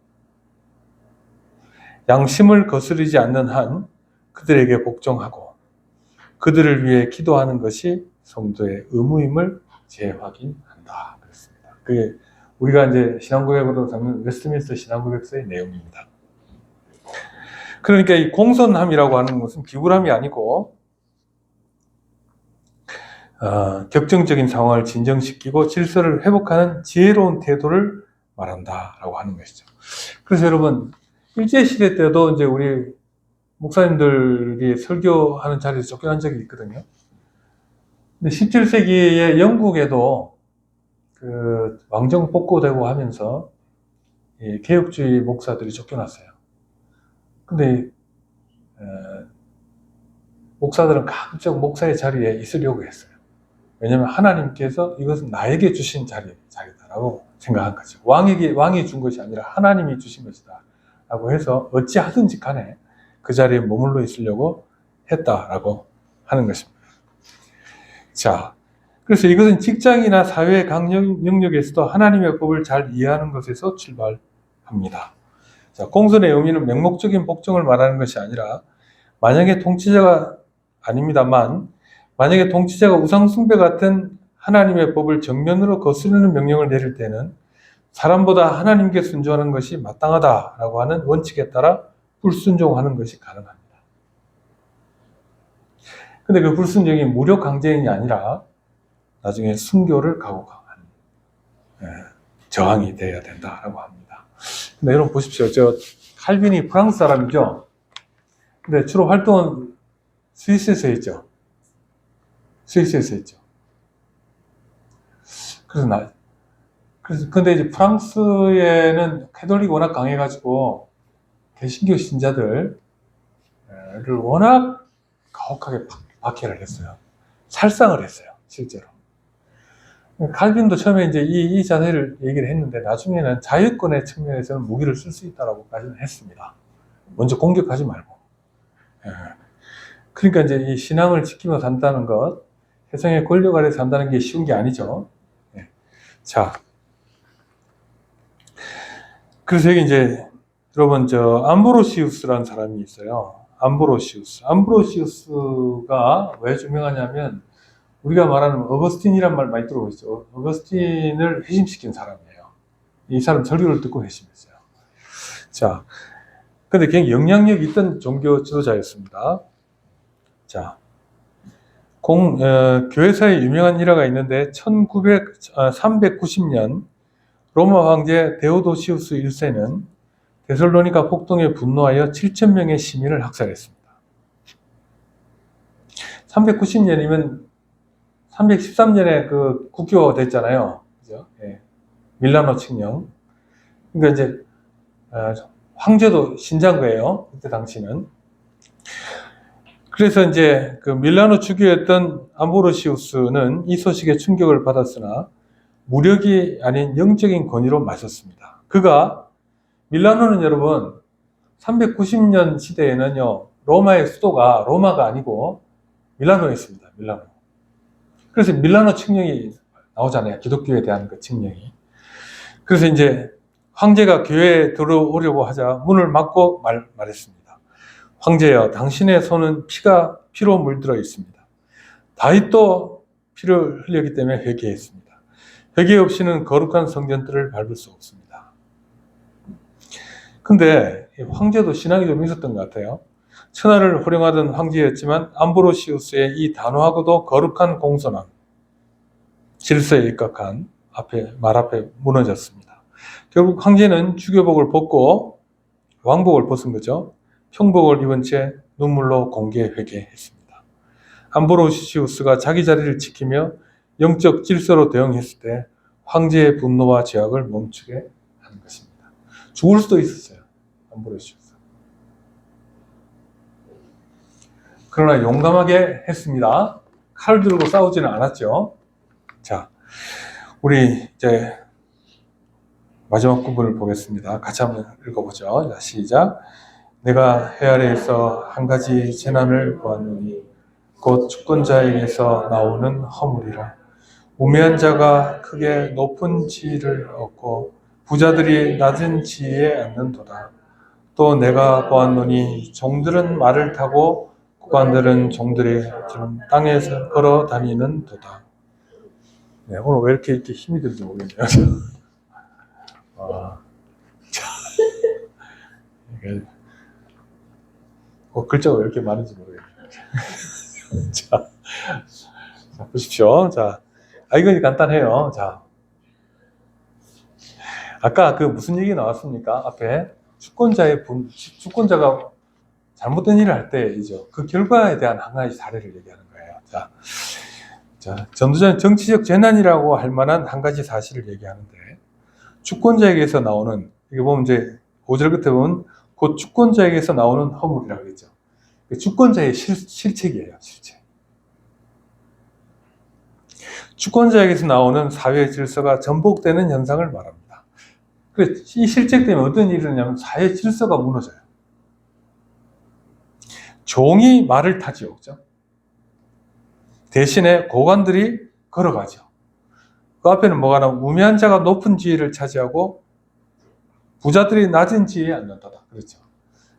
양심을 거스르지 않는 한 그들에게 복종하고 그들을 위해 기도하는 것이 성도의 의무임을 재확인한다. 그랬습니다. 그게 우리가 이제 신앙고백으로 잡는 웨스트민스터 신앙고백서의 내용입니다. 그러니까 이 공손함이라고 하는 것은 비굴함이 아니고 격정적인 상황을 진정시키고 질서를 회복하는 지혜로운 태도를 말한다라고 하는 것이죠. 그래서 여러분 일제시대 때도 이제 우리 목사님들이 설교하는 자리에서 쫓겨난 적이 있거든요. 근데 17세기에 영국에도 그 왕정 복고되고 하면서 개혁주의 목사들이 쫓겨났어요. 근데 목사들은 가급적 목사의 자리에 있으려고 했어요. 왜냐하면 하나님께서 이것은 나에게 주신 자리다라고 생각한 거죠. 왕이 준 것이 아니라 하나님이 주신 것이다 라고 해서 어찌하든지 간에 그 자리에 머물러 있으려고 했다라고 하는 것입니다. 자, 그래서 이것은 직장이나 사회 각 영역에서도 하나님의 법을 잘 이해하는 것에서 출발합니다. 자, 공손의 의미는 맹목적인 복종을 말하는 것이 아니라 만약에 통치자가 아닙니다만 만약에 통치자가 우상숭배 같은 하나님의 법을 정면으로 거스르는 명령을 내릴 때는 사람보다 하나님께 순종하는 것이 마땅하다라고 하는 원칙에 따라 불순종하는 것이 가능합니다. 근데 그 불순종이 무력 강제행이 아니라 나중에 순교를 각오한 저항이 되어야 된다라고 합니다. 근데 여러분 보십시오. 저 칼빈이 프랑스 사람이죠. 근데 주로 활동은 스위스에서 했죠. 스위스에서 했죠. 근데 이제 프랑스에는 캐톨릭이 워낙 강해가지고 개신교 신자들을 워낙 가혹하게 박해를 했어요. 살상을 했어요, 실제로. 칼빈도 처음에 이제 이 자세를 얘기를 했는데 나중에는 자유권의 측면에서는 무기를 쓸 수 있다라고까지는 했습니다. 먼저 공격하지 말고. 그러니까 이제 이 신앙을 지키며 산다는 것, 세상의 권력 아래 산다는 게 쉬운 게 아니죠. 자, 그래서 여기 이제 여러분 저 암브로시우스라는 사람이 있어요. 암브로시우스가 왜 유명하냐면 우리가 말하는 어거스틴이란 말 많이 들어보셨죠. 어거스틴을 회심시킨 사람이에요. 이 사람 설교를 듣고 회심했어요. 자, 근데 굉장히 영향력 있던 종교 지도자였습니다. 자, 교회사에 유명한 일화가 있는데 390년 로마 황제 데오도시우스 1세는 데살로니가 폭동에 분노하여 7,000명의 시민을 학살했습니다. 390년이면 313년에 그 국교가 됐잖아요. 그죠? 예. 밀라노 칙령. 그러니까 이제 황제도 신장거예요. 그때 당시는. 그래서 이제 그 밀라노 주교였던 암브로시우스는 이 소식에 충격을 받았으나 무력이 아닌 영적인 권위로 맞섰습니다. 그가 밀라노는 여러분 390년 시대에는요 로마의 수도가 로마가 아니고 밀라노였습니다. 밀라노. 그래서 밀라노 칙령이 나오잖아요. 기독교에 대한 그 칙령이. 그래서 이제 황제가 교회에 들어오려고 하자 문을 막고 말했습니다. 황제여, 당신의 손은 피로 물들어 있습니다. 다윗도 피를 흘렸기 때문에 회개했습니다. 회개 없이는 거룩한 성전들을 밟을 수 없습니다. 근데 황제도 신앙이 좀 있었던 것 같아요. 천하를 호령하던 황제였지만 암브로시우스의 이 단호하고도 거룩한 공손함, 질서에 입각한 말 앞에 무너졌습니다. 결국 황제는 주교복을 벗고 왕복을 벗은 거죠. 평복을 입은 채 눈물로 공개 회개했습니다. 암브로시우스가 자기 자리를 지키며 영적 질서로 대응했을 때 황제의 분노와 죄악을 멈추게 한 것입니다. 죽을 수도 있었어요. 암브로시우스. 그러나 용감하게 했습니다. 칼을 들고 싸우지는 않았죠. 자, 우리 이제 마지막 부분을 보겠습니다. 같이 한번 읽어보죠. 자, 시작. 내가 해 아래에서 한 가지 재난을 보았노니 곧 주권자에게서 나오는 허물이라. 우매한 자가 크게 높은 지위를 얻고 부자들이 낮은 지위에 앉는도다. 또 내가 보았노니 종들은 말을 타고 국관들은 종들이 땅에서 걸어 다니는 도다. 네, 오늘 왜 이렇게 힘이 들지 모르겠네요. 글자가 왜 이렇게 많은지 모르겠네요. 자, 보십시오. 자, 이건 간단해요. 자, 아까 그 무슨 얘기 나왔습니까? 앞에 주권자가 잘못된 일을 할 때이죠. 그 결과에 대한 한 가지 사례를 얘기하는 거예요. 자, 전도자는 정치적 재난이라고 할 만한 한 가지 사실을 얘기하는데, 주권자에게서 나오는, 이게 보면 이제 5절 끝에 보면 곧 주권자에게서 나오는 허물이라고 그랬죠. 주권자의 실책이에요, 실책. 주권자에게서 나오는 사회 질서가 전복되는 현상을 말합니다. 이 실책 때문에 어떤 일이 일어나냐면 사회 질서가 무너져요. 종이 말을 타지요, 그죠? 대신에 고관들이 걸어가죠. 그 앞에는 뭐가 나오면 우매한 자가 높은 지위를 차지하고 부자들이 낮은 지위에 앉는다. 그렇죠.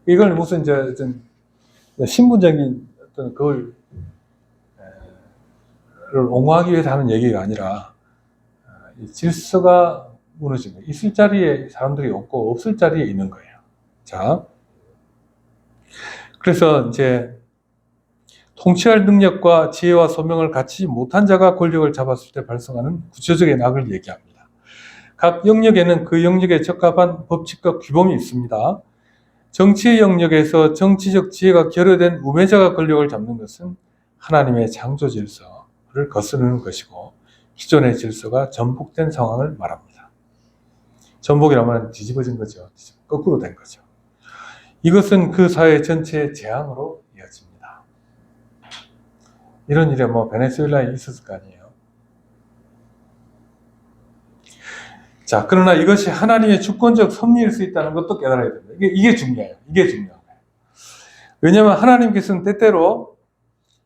이걸 무슨 이제 어떤 신분적인 어떤 그걸 옹호하기 위해서 하는 얘기가 아니라 이 질서가 무너진 거예요. 있을 자리에 사람들이 없고 없을 자리에 있는 거예요. 자, 그래서 이제 통치할 능력과 지혜와 소명을 갖추지 못한 자가 권력을 잡았을 때 발생하는 구조적인 악을 얘기합니다. 각 영역에는 그 영역에 적합한 법칙과 규범이 있습니다. 정치의 영역에서 정치적 지혜가 결여된 우매자가 권력을 잡는 것은 하나님의 창조 질서를 거스르는 것이고 기존의 질서가 전복된 상황을 말합니다. 전복이라면 뒤집어진 거죠. 거꾸로 된 거죠. 이것은 그 사회 전체의 재앙으로 이어집니다. 이런 일이 뭐 베네수엘라에 있었을 거 아니에요. 자, 그러나 이것이 하나님의 주권적 섭리일 수 있다는 것도 깨달아야 됩니다. 이게 중요해요. 이게 중요한 거예요. 왜냐하면 하나님께서는 때때로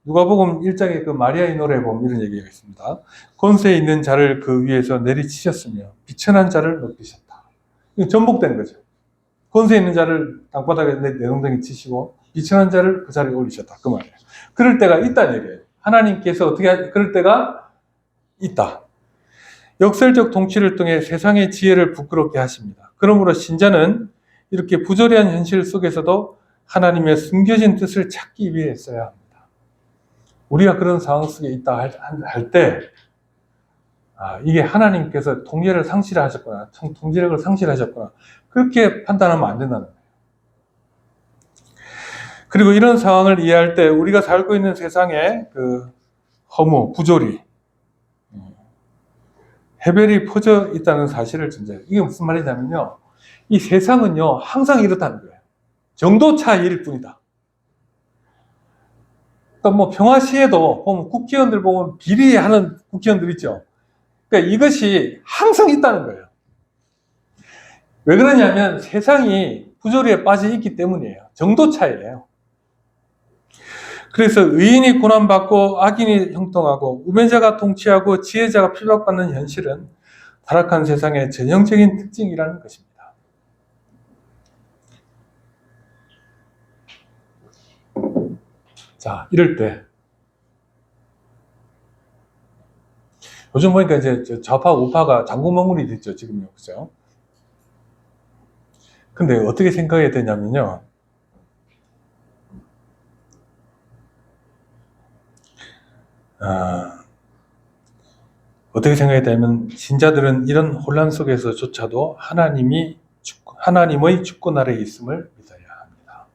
누가복음 1장의 그 마리아의 노래에 보면 이런 얘기가 있습니다. 권세 있는 자를 그 위에서 내리치셨으며 비천한 자를 높이셨다. 이거 전복된 거죠. 권세 있는 자를 땅바닥에 내동댕이 치시고 비천한 자를 그 자리에 올리셨다. 그 말이에요. 그럴 때가 있다는 얘기예요. 하나님께서 그럴 때가 있다. 역설적 통치를 통해 세상의 지혜를 부끄럽게 하십니다. 그러므로 신자는 이렇게 부조리한 현실 속에서도 하나님의 숨겨진 뜻을 찾기 위해 써야 합니다. 우리가 그런 상황 속에 있다 할 때, 이게 하나님께서 통제를 상실하셨구나, 통제력을 상실하셨구나, 그렇게 판단하면 안 된다는 거예요. 그리고 이런 상황을 이해할 때 우리가 살고 있는 세상에 그 허무, 부조리, 해별이 퍼져 있다는 사실을 전제해요. 이게 무슨 말이냐면요. 이 세상은요, 항상 이렇다는 거예요. 정도 차이일 뿐이다. 그러니까 뭐 평화시에도 보면 국회의원들 보면 비리하는 국회의원들 있죠. 그러니까 이것이 항상 있다는 거예요. 왜 그러냐면 세상이 부조리에 빠져 있기 때문이에요. 정도 차이예요. 그래서 의인이 고난받고 악인이 형통하고 우매자가 통치하고 지혜자가 피박받는 현실은 타락한 세상의 전형적인 특징이라는 것입니다. 자, 이럴 때 요즘 보니까 이제 좌파 우파가 장구멍물이 됐죠, 지금요, 그죠? 근데 어떻게 생각해야 되냐면요. 어떻게 생각해야 되냐면 신자들은 이런 혼란 속에서조차도 하나님의 주권 아래에 있음을 믿어야 합니다.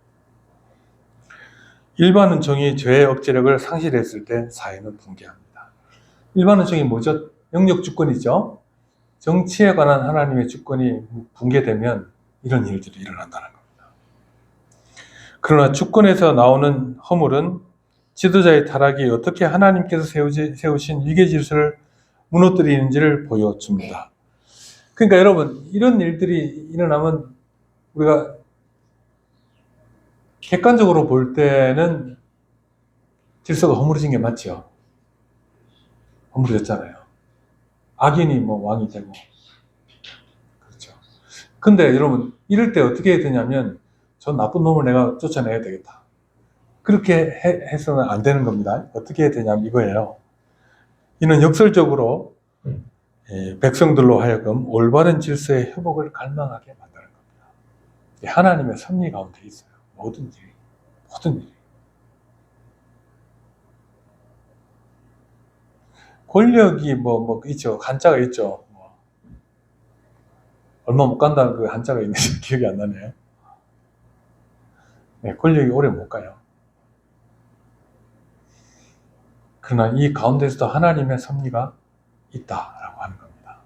일반 은총이 죄의 억제력을 상실했을 때 사회는 붕괴합니다. 일반 은총이 뭐죠? 영역 주권이죠. 정치에 관한 하나님의 주권이 붕괴되면 이런 일들이 일어난다는 겁니다. 그러나 주권에서 나오는 허물은 지도자의 타락이 어떻게 하나님께서 세우신 위계 질서를 무너뜨리는지를 보여줍니다. 그러니까 여러분, 이런 일들이 일어나면 우리가 객관적으로 볼 때는 질서가 허물어진 게 맞죠. 허물어졌잖아요. 악인이 뭐 왕이 되고. 그렇죠. 근데 여러분, 이럴 때 어떻게 해야 되냐면, 저 나쁜 놈을 내가 쫓아내야 되겠다. 그렇게 해서는 안 되는 겁니다. 어떻게 해야 되냐면 이거예요. 이는 역설적으로 백성들로 하여금 올바른 질서의 회복을 갈망하게 만드는 겁니다. 하나님의 섭리 가운데 있어요. 모든 일이. 권력이 뭐 있죠. 한자가 있죠. 얼마 못 간다는 그 한자가 있는지 기억이 안 나네요. 네, 권력이 오래 못 가요. 그러나 이 가운데서도 하나님의 섭리가 있다라고 하는 겁니다.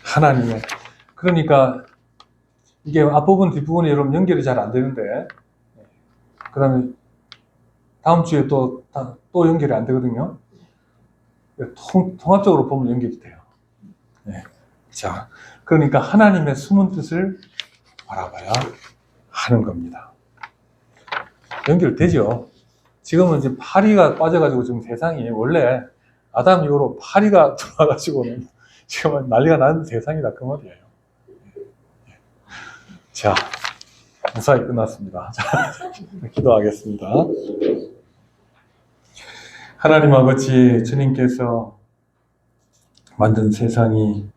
하나님의, 그러니까 이게 앞부분 뒷부분이 여러분 연결이 잘 안 되는데, 그 다음에 다음 주에 또 연결이 안 되거든요. 통합적으로 보면 연결이 돼요. 네. 자, 그러니까 하나님의 숨은 뜻을 바라봐야 하는 겁니다. 연결되죠? 지금은 이제 파리가 빠져가지고 지금 세상이 원래 아담 이후로 파리가 들어와가지고는 지금은 난리가 나는 세상이다 그 말이에요. 자, 무사히 끝났습니다. 자, 기도하겠습니다. 하나님 아버지, 주님께서 만든 세상이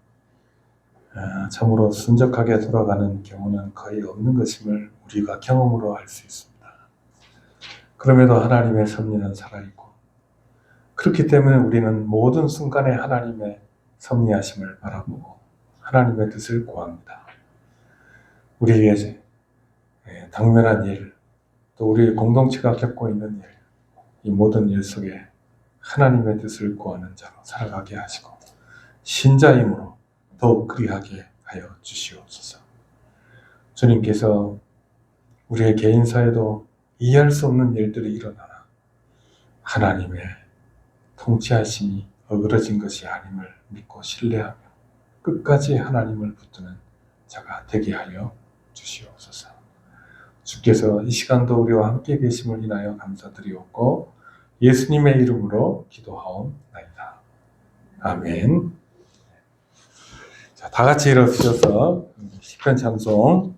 참으로 순적하게 돌아가는 경우는 거의 없는 것임을 우리가 경험으로 알 수 있습니다. 그럼에도 하나님의 섭리는 살아있고, 그렇기 때문에 우리는 모든 순간에 하나님의 섭리하심을 바라보고 하나님의 뜻을 구합니다. 우리에게 당면한 일, 또 우리 공동체가 겪고 있는 일, 이 모든 일 속에 하나님의 뜻을 구하는 자로 살아가게 하시고 신자임으로 더욱 그리하게 하여 주시옵소서. 주님께서 우리의 개인사에도 이해할 수 없는 일들이 일어나나 하나님의 통치하심이 어그러진 것이 아님을 믿고 신뢰하며 끝까지 하나님을 붙드는 자가 되게 하여 주시옵소서. 주께서 이 시간도 우리와 함께 계심을 인하여 감사드리옵고 예수님의 이름으로 기도하옵나이다. 아멘. 자, 다 같이 일어서셔서 시편 찬송